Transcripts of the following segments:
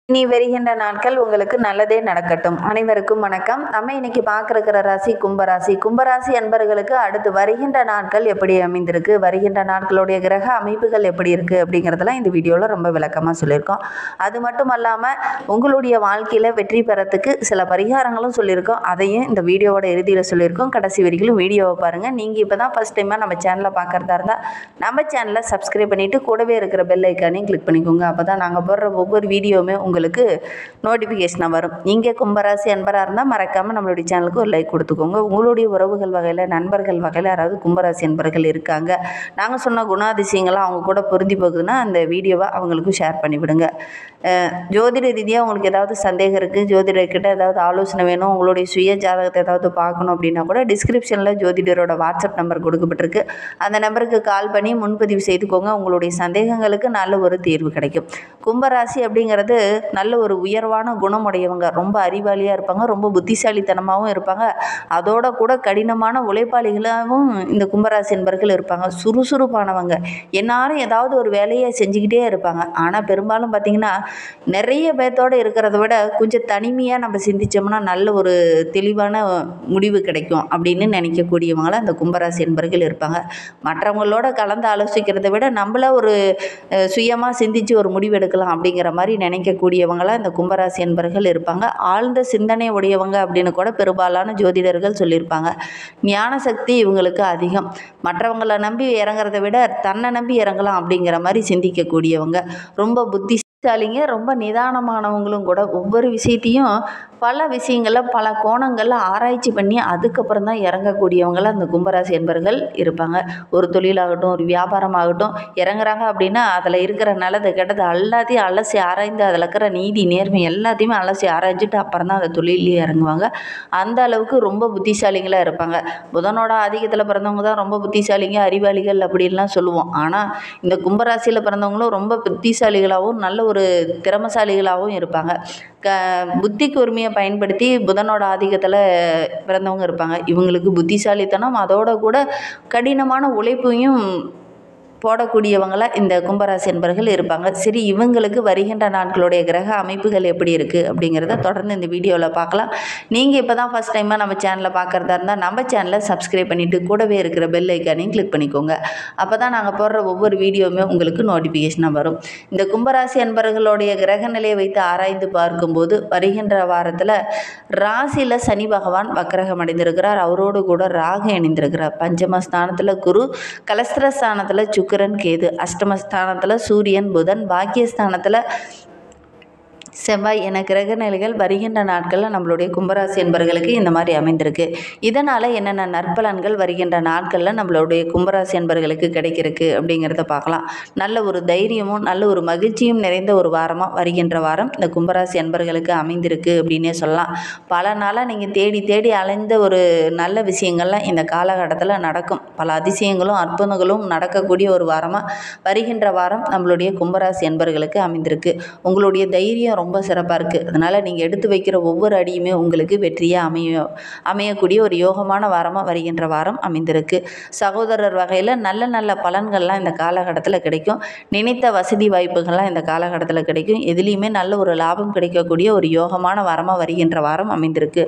இனி வருகின்ற நாட்கள் உங்களுக்கு நல்லதே நடக்கட்டும். அனைவருக்கும் வணக்கம். நம்ம இன்னைக்கு பார்க்கிற ராசி கும்பராசி. கும்பராசி அன்பர்களுக்கு அடுத்து வருகின்ற நாட்கள் எப்படி அமைந்திருக்கு, வருகின்ற நாட்களுடைய கிரக அமைப்புகள் எப்படி இருக்கு அப்படிங்கிறதெல்லாம் இந்த வீடியோவில் ரொம்ப விளக்கமாக சொல்லியிருக்கோம். அது மட்டும் இல்லாமல் உங்களுடைய வாழ்க்கையில் வெற்றி பெறத்துக்கு சில பரிகாரங்களும் சொல்லியிருக்கோம். அதையும் இந்த வீடியோவோட இறுதியில் சொல்லியிருக்கோம். கடைசி வரைக்கும் வீடியோவை பாருங்கள். நீங்கள் இப்போ தான் ஃபஸ்ட் டைமாக நம்ம சேனலை பார்க்குறதா இருந்தால் நம்ம சேனலை சப்ஸ்கிரைப் பண்ணிவிட்டு கூடவே இருக்கிற பெல் ஐக்கானையும் கிளிக் பண்ணிக்கோங்க. அப்போ தான் நாங்கள் போடுற ஒவ்வொரு வீடியோவுமே உங்களுக்கு நோட்டிஃபிகேஷனாக வரும். நீங்கள் கும்பராசி அன்பராக இருந்தால் மறக்காமல் நம்மளுடைய சேனலுக்கு ஒரு லைக் கொடுத்துக்கோங்க. உங்களுடைய உறவுகள் வகையில், நண்பர்கள் வகையில் யாராவது கும்பராசி அன்பர்கள் இருக்காங்க, நாங்கள் சொன்ன குணாதிசயங்கள்லாம் அவங்க கூட பொருந்தி போகுதுன்னா அந்த வீடியோவை அவங்களுக்கும் ஷேர் பண்ணிவிடுங்க. ஜோதிட ரீதியாக உங்களுக்கு ஏதாவது சந்தேகம் இருக்குது, ஜோதிடர்கிட்ட ஏதாவது ஆலோசனை வேணும், உங்களுடைய சுய ஜாதகத்தை ஏதாவது பார்க்கணும் அப்படின்னா கூட டிஸ்கிரிப்ஷனில் ஜோதிடரோட வாட்ஸ்அப் நம்பர் கொடுக்கப்பட்டிருக்கு. அந்த நம்பருக்கு கால் பண்ணி முன்பதிவு செய்துக்கோங்க. உங்களுடைய சந்தேகங்களுக்கு நல்ல ஒரு தீர்வு கிடைக்கும். கும்பராசி அப்படிங்கிறது நல்ல ஒரு உயர்வான குணமுடையவங்க, ரொம்ப அறிவாளியாக இருப்பாங்க, ரொம்ப புத்திசாலித்தனமாகவும் இருப்பாங்க, அதோட கூட கடினமான உழைப்பாளிகளாகவும் இந்த கும்பராசி என்பர்கள் இருப்பாங்க. சுறுசுறுப்பானவங்க, எல்லாரும் ஏதாவது ஒரு வேலையை செஞ்சுக்கிட்டே இருப்பாங்க. ஆனால் பெரும்பாலும் பார்த்திங்கன்னா நிறைய பேர்த்தோடு இருக்கிறத விட கொஞ்சம் தனிமையாக நம்ம சிந்தித்தோம்னா நல்ல ஒரு தெளிவான முடிவு கிடைக்கும் அப்படின்னு நினைக்கக்கூடியவங்களாம் அந்த கும்பராசி என்பர்கள் இருப்பாங்க. மற்றவங்களோட கலந்து ஆலோசிக்கிறத விட நம்மள ஒரு சுயமாக சிந்தித்து ஒரு முடிவு எடுக்கலாம் அப்படிங்கிற மாதிரி நினைக்கக்கூடியவங்களாம் இந்த கும்பராசி என்பர்கள் இருப்பாங்க. ஆழ்ந்த சிந்தனை உடையவங்க அப்படின்னு கூட பெரும்பாலான ஜோதிடர்கள் சொல்லியிருப்பாங்க. ஞான சக்தி இவங்களுக்கு அதிகம். மற்றவங்களை நம்பி இறங்குறத விட தன்னை நம்பி இறங்கலாம் அப்படிங்கிற மாதிரி சிந்திக்கக்கூடியவங்க. ரொம்ப புத்திசாலிங்க, ரொம்ப நிதானமானவங்களும் கூட. ஒவ்வொரு விஷயத்தையும் பல விஷயங்களில் பல கோணங்களில் ஆராய்ச்சி பண்ணி அதுக்கப்புறம் தான் இறங்கக்கூடியவங்கள அந்த கும்பராசி என்பர்கள் இருப்பாங்க. ஒரு தொழிலாகட்டும், ஒரு வியாபாரமாகட்டும் இறங்குறாங்க அப்படின்னா அதில் இருக்கிற நல்லது கெட்டது எல்லாத்தையும் அலசி ஆராய்ந்து அதில் இருக்கிற நீதி நேர்மை எல்லாத்தையுமே அலசி ஆராய்ச்சிட்டு அப்புறம் தான் அந்த தொழிலே இறங்குவாங்க. அந்த அளவுக்கு ரொம்ப புத்திசாலிகளாக இருப்பாங்க. புதனோட ஆதிக்கத்தில் பிறந்தவங்க தான் ரொம்ப புத்திசாலிங்க, அறிவாளிகள் அப்படின்லாம் சொல்லுவோம். ஆனால் இந்த கும்பராசியில் பிறந்தவங்களும் ரொம்ப புத்திசாலிகளாகவும் நல்ல ஒரு திறமசாலிகளாகவும் இருப்பாங்க. புத்தி கூர்மையை பயன்படுத்தி புதனோட ஆதிக்கத்தில் பிறந்தவங்க இருப்பாங்க. இவங்களுக்கு புத்திசாலித்தனம் அதோட கூட கடினமான உழைப்பையும் போடக்கூடியவங்கள இந்த கும்பராசி என்பர்கள் இருப்பாங்க. சரி, இவங்களுக்கு வருகின்ற நாட்களுடைய கிரக அமைப்புகள் எப்படி இருக்குது அப்படிங்கிறத தொடர்ந்து இந்த வீடியோவில் பார்க்கலாம். நீங்கள் இப்போ தான் ஃபஸ்ட் டைமாக நம்ம சேனலை பார்க்குறதா இருந்தால் நம்ம சேனலை சப்ஸ்கிரைப் பண்ணிவிட்டு கூடவே இருக்கிற பெல் ஐக்கானையும் கிளிக் பண்ணிக்கோங்க. அப்போ தான் நாங்கள் போடுற ஒவ்வொரு வீடியோவுமே உங்களுக்கு நோட்டிஃபிகேஷனாக வரும். இந்த கும்பராசி என்பர்களுடைய கிரக நிலையை வைத்து ஆராய்ந்து பார்க்கும்போது வருகின்ற வாரத்தில் ராசியில் சனி பகவான் வக்கரகம் அடைந்திருக்கிறார். அவரோடு கூட ராகு இணைந்திருக்கிறார். பஞ்சமஸ்தானத்தில் குரு, கலஸ்திரஸ்தானத்தில் சுக்கிரன் கேது, அஷ்டமஸ்தானத்தில் சூரியன் புதன், பாக்கியஸ்தானத்தில் செவ்வாய் என கிரக நிலைகள் வருகின்ற நாட்களில் நம்மளுடைய கும்பராசி என்பர்களுக்கு இந்த மாதிரி அமைந்திருக்கு. இதனால் என்னென்ன நற்பலன்கள் வருகின்ற நாட்களில் நம்மளுடைய கும்பராசி என்பர்களுக்கு கிடைக்கிறதுக்கு அப்படிங்கிறத பார்க்கலாம். நல்ல ஒரு தைரியமும் நல்ல ஒரு மகிழ்ச்சியும் நிறைந்த ஒரு வாரமாக வருகின்ற வாரம் இந்த கும்பராசி என்பர்களுக்கு அமைந்திருக்கு அப்படின்னே சொல்லலாம். பல நாளாக நீங்கள் தேடி தேடி அலைந்த ஒரு நல்ல விஷயங்கள்லாம் இந்த காலகட்டத்தில் நடக்கும். பல அதிசயங்களும் அற்புதங்களும் நடக்கக்கூடிய ஒரு வாரமாக வருகின்ற வாரம் நம்மளுடைய கும்பராசி என்பர்களுக்கு அமைந்திருக்கு. உங்களுடைய தைரியம் ரொம்ப சிறப்பாக இருக்குது. அதனால் நீங்கள் எடுத்து வைக்கிற ஒவ்வொரு அடியுமே உங்களுக்கு வெற்றியாக அமையக்கூடிய ஒரு யோகமான வாரமாக வருகின்ற வாரம் அமைந்திருக்கு. சகோதரர் வகையில் நல்ல நல்ல பலன்கள்லாம் இந்த காலகட்டத்தில் கிடைக்கும். நினைத்த வசதி வாய்ப்புகள்லாம் இந்த காலகட்டத்தில் கிடைக்கும். எதுலேயுமே நல்ல ஒரு லாபம் கிடைக்கக்கூடிய ஒரு யோகமான வாரமாக வருகின்ற வாரம் அமைந்திருக்கு.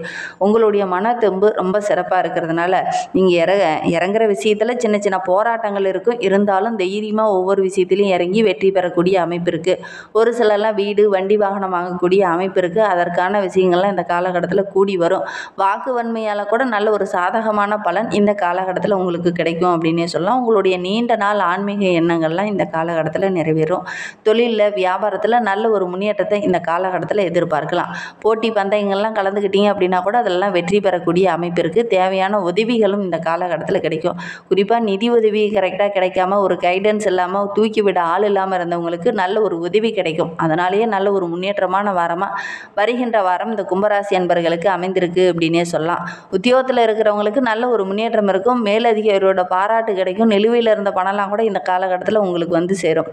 உங்களுடைய மன தெம்பு ரொம்ப சிறப்பாக இருக்கிறதுனால நீங்கள் இறங்குற விஷயத்தில் சின்ன சின்ன போராட்டங்கள் இருக்கும். இருந்தாலும் தைரியமாக ஒவ்வொரு விஷயத்திலையும் இறங்கி வெற்றி பெறக்கூடிய அமைப்பு இருக்குது. ஒரு சிலர்லாம் வீடு வண்டி வாகனம் வாங்கக்கூடிய அமைப்பு இருக்குது. அதற்கான விஷயங்கள்லாம் இந்த காலகட்டத்தில் கூடி வரும். வாக்கு வன்மையால் கூட நல்ல ஒரு சாதகமான பலன் இந்த காலகட்டத்தில் உங்களுக்கு கிடைக்கும் அப்படின்னே சொல்லலாம். உங்களுடைய நீண்ட நாள் ஆன்மீக எண்ணங்கள்லாம் இந்த காலகட்டத்தில் நிறைவேறும். தொழிலில் வியாபாரத்தில் நல்ல ஒரு முன்னேற்றத்தை இந்த காலகட்டத்தில் எதிர்பார்க்கலாம். போட்டி பந்தயங்கள்லாம் கலந்துக்கிட்டீங்க அப்படின்னா கூட அதெல்லாம் வெற்றி பெறக்கூடிய அமைப்பு இருக்குது. தேவையான உதவிகளும் இந்த காலகட்டத்தில் கிடைக்கும். குறிப்பாக நிதி உதவி கரெக்டாக கிடைக்காம ஒரு கைடன்ஸ் இல்லாமல் தூக்கி விட ஆள் இல்லாமல் இருந்தவங்களுக்கு நல்ல ஒரு உதவி கிடைக்கும். அதனாலேயே நல்ல ஒரு முன்னேற்றமான வாரமாக வருகின்ற வாரம் இந்த கும்பராசி அன்பர்களுக்கு அமைந்திருக்கு அப்படின்னே சொல்லலாம். உத்தியோகத்தில் இருக்கிறவங்களுக்கு நல்ல ஒரு முன்னேற்றம் இருக்கும். மேலதிகாரியோட பாராட்டு கிடைக்கும். நிலுவையில் இருந்த பணம்லாம் கூட இந்த காலகட்டத்தில் உங்களுக்கு வந்து சேரும்.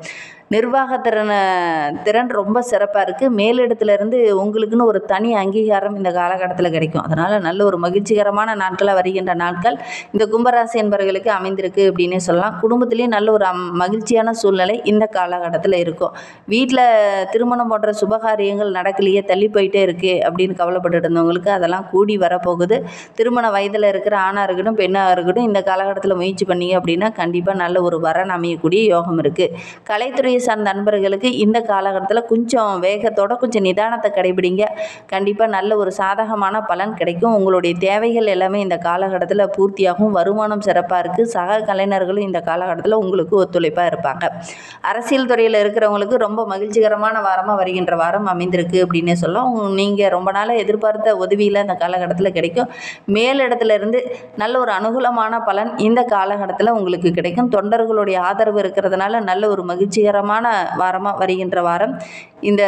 நிர்வாகத்திறன் ரொம்ப சிறப்பாக இருக்குது. மேலிடத்துலேருந்து உங்களுக்குன்னு ஒரு தனி அங்கீகாரம் இந்த காலகட்டத்தில் கிடைக்கும். அதனால் நல்ல ஒரு மகிழ்ச்சிகரமான நாட்களாக வருகின்ற நாட்கள் இந்த கும்பராசி என்பவர்களுக்கு அமைந்திருக்கு அப்படின்னே சொல்லலாம். குடும்பத்திலேயும் நல்ல ஒரு மகிழ்ச்சியான சூழ்நிலை இந்த காலகட்டத்தில் இருக்கும். வீட்டில் திருமணம் போன்ற சுபகாரிய சுபகாரியங்கள் நடக்கலையே, தள்ளி போயிட்டே இருக்குது அப்படின்னு கவலைப்பட்டுட்டு இருந்தவங்களுக்கு அதெல்லாம் கூடி வரப்போகுது. திருமண வயதில் இருக்கிற ஆணாக இருக்கட்டும் பெண்ணாக இருக்கட்டும் இந்த காலகட்டத்தில் முயற்சி பண்ணீங்க அப்படின்னா கண்டிப்பாக நல்ல ஒரு வரன் அமையக்கூடிய யோகம் இருக்குது. கலைத்துறையை சார்ந்த நண்பர்களுக்கு இந்த காலகட்டத்தில் கொஞ்சம் வேகத்தோட கொஞ்சம் நிதானத்தை கடைபிடிங்க. கண்டிப்பாக நல்ல ஒரு சாதகமான பலன் கிடைக்கும். உங்களுடைய தேவைகள் எல்லாமே இந்த காலகட்டத்தில் பூர்த்தியாகும். வருமானம் சிறப்பாக இருக்குது. சக கலைஞர்களும் இந்த காலகட்டத்தில் உங்களுக்கு ஒத்துழைப்பாக இருப்பாங்க. அரசியல் துறையில் இருக்கிறவங்களுக்கு ரொம்ப மகிழ்ச்சிகரமான வாரமாக வருகின்ற வாரம் அமைந்திருக்கு அப்படின்னே சொல்லலாம். நீங்கள் ரொம்ப நாளாக எதிர்பார்த்த உதவியில் இந்த காலகட்டத்தில் கிடைக்கும். மேலிடத்துல இருந்து நல்ல ஒரு அனுகூலமான பலன் இந்த காலகட்டத்தில் உங்களுக்கு கிடைக்கும். தொண்டர்களுடைய ஆதரவு இருக்கிறதுனால நல்ல ஒரு மகிழ்ச்சிகரமான வாரமாக வருகின்ற வாரம் இந்த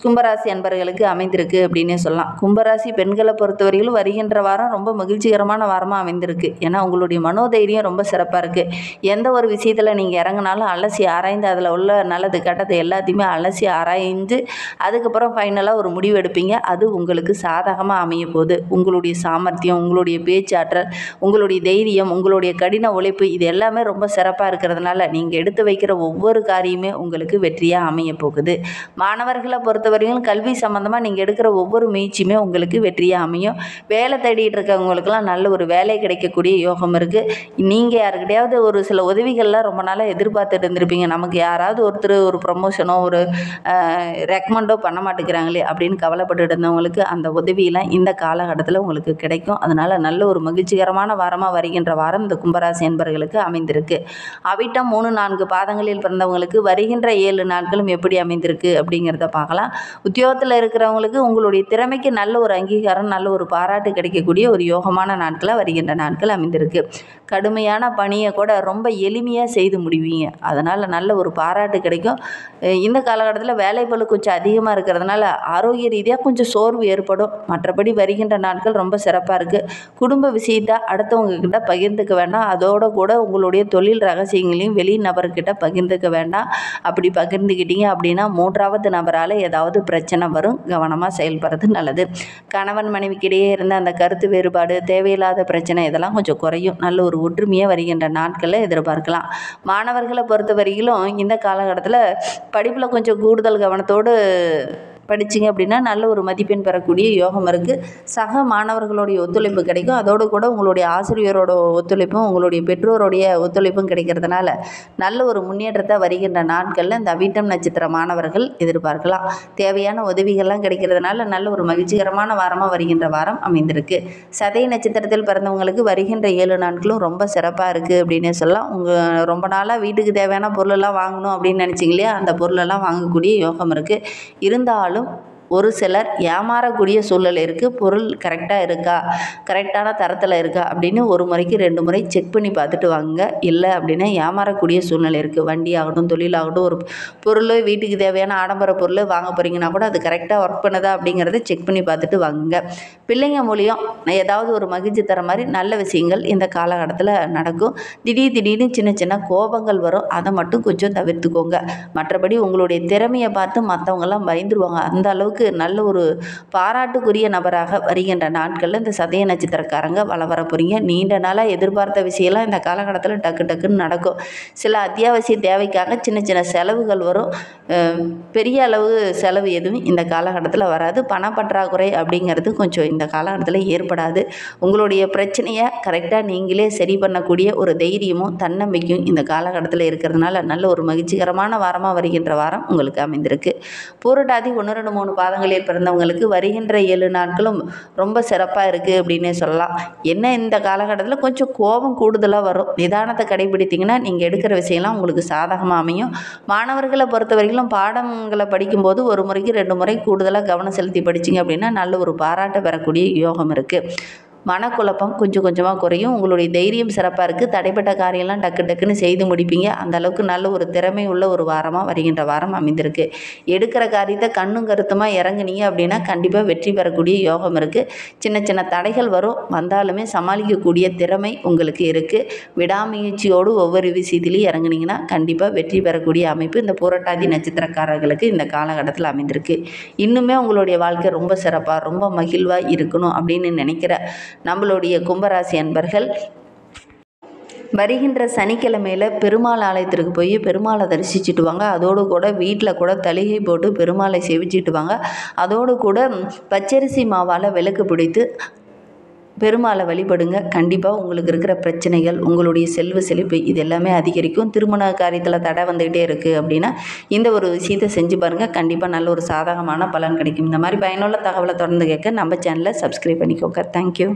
கும்பராசி அன்பர்களுக்கு அமைந்திருக்கு அப்படின்னே சொல்லலாம். கும்பராசி பெண்களை பொறுத்தவரையிலும் வருகின்ற வாரம் ரொம்ப மகிழ்ச்சிகரமான வாரமாக அமைந்திருக்கு. ஏன்னா உங்களுடைய மனோதைரியம் ரொம்ப சிறப்பாக இருக்குது. எந்த ஒரு விஷயத்தில் நீங்கள் இறங்கினாலும் அலசி ஆராய்ந்து அதில் உள்ள நல்லது கெட்டது எல்லாத்தையுமே அலசி ஆராய்ந்து அதுக்கப்புறம் ஃபைனலாக ஒரு முடிவு எடுப்பீங்க. அது உங்களுக்கு சாதகமாக அமைய போகுது. உங்களுடைய சாமர்த்தியம், உங்களுடைய பேச்சாற்றல், உங்களுடைய தைரியம், உங்களுடைய கடின உழைப்பு இது எல்லாமே ரொம்ப சிறப்பாக இருக்கிறதுனால நீங்கள் எடுத்து வைக்கிற ஒவ்வொரு காரியமே உங்களுக்கு வெற்றியாக அமைய போகுது. மாணவர்களை பொறுத்தவரைக்கும் கல்வி சம்மந்தமாக நீங்கள் எடுக்கிற ஒவ்வொரு முயற்சியுமே உங்களுக்கு வெற்றியாக அமையும். வேலை தேடிட்டு இருக்கவங்களுக்கெல்லாம் நல்ல ஒரு வேலை கிடைக்கக்கூடிய யோகம் இருக்குது. நீங்கள் யாருக்கிட்டையாவது ஒரு சில உதவிகள்லாம் ரொம்ப நாளாக எதிர்பார்த்துட்டு இருந்திருப்பீங்க. நமக்கு யாராவது ஒருத்தர் ஒரு ப்ரமோஷனோ ஒரு ரெக்கமெண்டோ பண்ண மாட்டேங்கிறாங்களே அப்படின்னு கவலைப்பட்டுட்டு இருந்தவங்களுக்கு அந்த உதவியெல்லாம் இந்த காலகட்டத்தில் உங்களுக்கு கிடைக்கும். அதனால் நல்ல ஒரு மகிழ்ச்சிகரமான வாரமாக வருகின்ற வாரம் இந்த கும்பராசி என்பவர்களுக்கு அமைந்திருக்கு. அவிட்டம் 3-4 பாதங்களில் பிறந்தவங்களுக்கு வருகின்ற 7 நாட்களும் எப்படி அமைந்திருக்கு அப்படிங்கிறத பார்க்கலாம். உத்தியோகத்தில் இருக்கிறவங்களுக்கு உங்களுடைய திறமைக்கு நல்ல ஒரு அங்கீகாரம், நல்ல ஒரு பாராட்டு கிடைக்கக்கூடிய ஒரு யோகமான நாட்களாக வருகின்ற நாட்கள் அமைந்திருக்கு. கடுமையான பணியை கூட ரொம்ப எளிமையாக செய்து முடிவீங்க. அதனால் நல்ல ஒரு பாராட்டு கிடைக்கும். இந்த காலகட்டத்தில் வேலைப்பளு கொஞ்சம் அதிகமாக இருக்கிறதுனால ஆரோக்கிய ரீதியாக கொஞ்சம் சோர்வு ஏற்படும். மற்றபடி வருகின்ற நாட்கள் ரொம்ப சிறப்பாக இருக்குது. குடும்ப விஷயத்தை அடுத்தவங்க கிட்ட பகிர்ந்துக்க வேண்டாம். அதோட கூட உங்களுடைய தொழில் ரகசியங்களையும் வெளி நபர்கிட்ட பகிர்ந்துக்க வேண்டாம். அப்படி பகிர்ந்துக்கிட்டீங்க அப்படின்னா 3வது நபரால் ஏதாவது பிரச்சனை வரும். கவனமாக செயல்படுறது நல்லது. கணவன் மனைவிக்கிடையே இருந்த அந்த கருத்து வேறுபாடு, தேவையில்லாத பிரச்சனை இதெல்லாம் கொஞ்சம் குறையும். நல்ல ஒரு ஒற்றுமையாக வருகின்ற நாட்களில் எதிர்பார்க்கலாம். மாணவர்களை பொறுத்த வரையிலும் இந்த காலகட்டத்தில் படிப்பில் கொஞ்சம் கூடுதல் கவனத்தோடு படிச்சிங்க அப்படின்னா நல்ல ஒரு மதிப்பெண் பெறக்கூடிய யோகம் இருக்குது. சக மாணவர்களுடைய ஒத்துழைப்பு கிடைக்கும். அதோடு கூட உங்களுடைய ஆசிரியரோட ஒத்துழைப்பும் உங்களுடைய பெற்றோருடைய ஒத்துழைப்பும் கிடைக்கிறதுனால நல்ல ஒரு முன்னேற்றத்தை வருகின்ற நாட்களில் இந்த அவிட்டம் நட்சத்திர மாணவர்கள் எதிர்பார்க்கலாம். தேவையான உதவிகள்லாம் கிடைக்கிறதுனால நல்ல ஒரு மகிழ்ச்சிகரமான வாரமாக வருகின்ற வாரம் அமைந்திருக்கு. சதய நட்சத்திரத்தில் பிறந்தவங்களுக்கு வருகின்ற 7 நாட்களும் ரொம்ப சிறப்பாக இருக்குது அப்படின்னே சொல்லலாம். உங்கள் ரொம்ப நாளாக வீட்டுக்கு தேவையான பொருளெல்லாம் வாங்கணும் அப்படின்னு நினச்சிங்க இல்லையா, அந்த பொருளெல்லாம் வாங்கக்கூடிய யோகம் இருக்குது. இருந்தாலும் ஒரு சிலர் ஏமாறக்கூடிய சூழல் இருக்குது. பொருள் கரெக்டாக இருக்கா, கரெக்டான தரத்தில் இருக்கா அப்படின்னு ஒரு முறைக்கு 2 முறை செக் பண்ணி பார்த்துட்டு வாங்குங்க. இல்லை அப்படின்னா ஏமாறக்கூடிய சூழ்நிலை இருக்குது. வண்டி ஆகட்டும், தொழிலாகட்டும், ஒரு பொருள் வீட்டுக்கு தேவையான ஆடம்பர பொருள் வாங்க போகிறீங்கன்னா கூட அது கரெக்டாக ஒர்க் பண்ணுதா அப்படிங்கிறத செக் பண்ணி பார்த்துட்டு வாங்குங்க. பிள்ளைங்க மூலியம் ஏதாவது ஒரு மகிழ்ச்சி தர மாதிரி நல்ல விஷயங்கள் இந்த காலகட்டத்தில் நடக்கும். திடீர்னு சின்ன சின்ன கோபங்கள் வரும். அதை மட்டும் கொஞ்சம் தவிர்த்துக்கோங்க. மற்றபடி உங்களுடைய திறமையை பார்த்து மற்றவங்கெல்லாம் பயந்துருவாங்க. அந்த அளவுக்கு நல்ல ஒரு பாராட்டுக்குரிய நபராக வருகின்ற நாட்களில் இந்த சதய நட்சத்திரக்காரங்க வர போகிறீங்க. நீண்ட நாளாக எதிர்பார்த்த விஷயம்லாம் இந்த காலகட்டத்தில் டக்குன்னு நடக்கும். சில அத்தியாவசிய தேவைக்காக சின்ன செலவுகள் வரும். பெரிய அளவு செலவு எதுவும் இந்த காலகட்டத்தில் வராது. பணப்பற்றாக்குறை அப்படிங்கிறது கொஞ்சம் இந்த காலகட்டத்தில் ஏற்படாது. உங்களுடைய பிரச்சனையை கரெக்டாக நீங்களே சரி பண்ணக்கூடிய ஒரு தைரியமும் தன்னம்பிக்கையும் இந்த காலகட்டத்தில் இருக்கிறதுனால நல்ல ஒரு மகிழ்ச்சிகரமான வாரமாக வருகின்ற வாரம் உங்களுக்கு அமைந்திருக்கு. பூரட்டாதி 1-2-3 பாதங்களில் பிறந்தவங்களுக்கு வருகின்ற 7 நாட்களும் ரொம்ப சிறப்பாக இருக்குது அப்படின்னே சொல்லலாம். என்ன இந்த காலகட்டத்தில் கொஞ்சம் கோபம் கூடுதலாக வரும். நிதானத்தை கடைபிடித்திங்கன்னா நீங்கள் எடுக்கிற விஷயம்லாம் உங்களுக்கு சாதகமாக அமையும். மாணவர்களை பொறுத்த வரைக்கும் பாடங்களை படிக்கும்போது ஒரு முறைக்கு 2 முறை கூடுதலாக கவனம் செலுத்தி படிச்சிங்க அப்படின்னா நல்ல ஒரு பாராட்டை பெறக்கூடிய யோகம் இருக்குது. மனக்குழப்பம் கொஞ்சமாக குறையும். உங்களுடைய தைரியம் சிறப்பாக இருக்குது. தடைப்பட்ட காரியம்லாம் டக்குன்னு செய்து முடிப்பீங்க. அந்த அளவுக்கு நல்ல ஒரு திறமை உள்ள ஒரு வாரமாக வருகின்ற வாரம் அமைந்திருக்கு. எடுக்கிற காரியத்தை கண்ணும் கருத்துமாக இறங்குனீங்க அப்படின்னா கண்டிப்பாக வெற்றி பெறக்கூடிய யோகம் இருக்குது. சின்ன தடைகள் வந்தாலுமே சமாளிக்கக்கூடிய திறமை உங்களுக்கு இருக்குது. விடாமுயற்சியோடு ஒவ்வொரு விஷயத்திலையும் இறங்குனீங்கன்னா கண்டிப்பாக வெற்றி பெறக்கூடிய அமைப்பு இந்த பூரட்டாதி நட்சத்திரக்காரர்களுக்கு இந்த காலகட்டத்தில் அமைந்திருக்கு. இன்னுமே உங்களுடைய வாழ்க்கை ரொம்ப சிறப்பாக ரொம்ப மகிழ்வாக இருக்கணும் அப்படின்னு நினைக்கிற நம்மளுடைய கும்பராசி அன்பர்கள் வருகின்ற சனிக்கிழமையில் பெருமாள் ஆலயத்திற்கு போய் பெருமாளை தரிசிச்சுட்டு வாங்க. அதோடு கூட வீட்டில் கூட தளிகை போட்டு பெருமாளை சேவிச்சிட்டு வாங்க. அதோடு கூட பச்சரிசி மாவால் விளக்கு பிடித்து பெருமாளை வழிபடுங்க. கண்டிப்பாக உங்களுக்கு இருக்கிற பிரச்சனைகள், உங்களுடைய செல்வ செழிப்பு இது எல்லாமே அதிகரிக்கும். திருமண காரியத்தில் தடை வந்துக்கிட்டே இருக்குது அப்படின்னா இந்த ஒரு விஷயத்தை செஞ்சு பாருங்கள். கண்டிப்பாக நல்ல ஒரு சாதகமான பலன் கிடைக்கும். இந்த மாதிரி பயனுள்ள தகவலை தொடர்ந்து கேட்க நம்ம சேனலை சப்ஸ்கிரைப் பண்ணிக்கோங்க. தேங்க்யூ.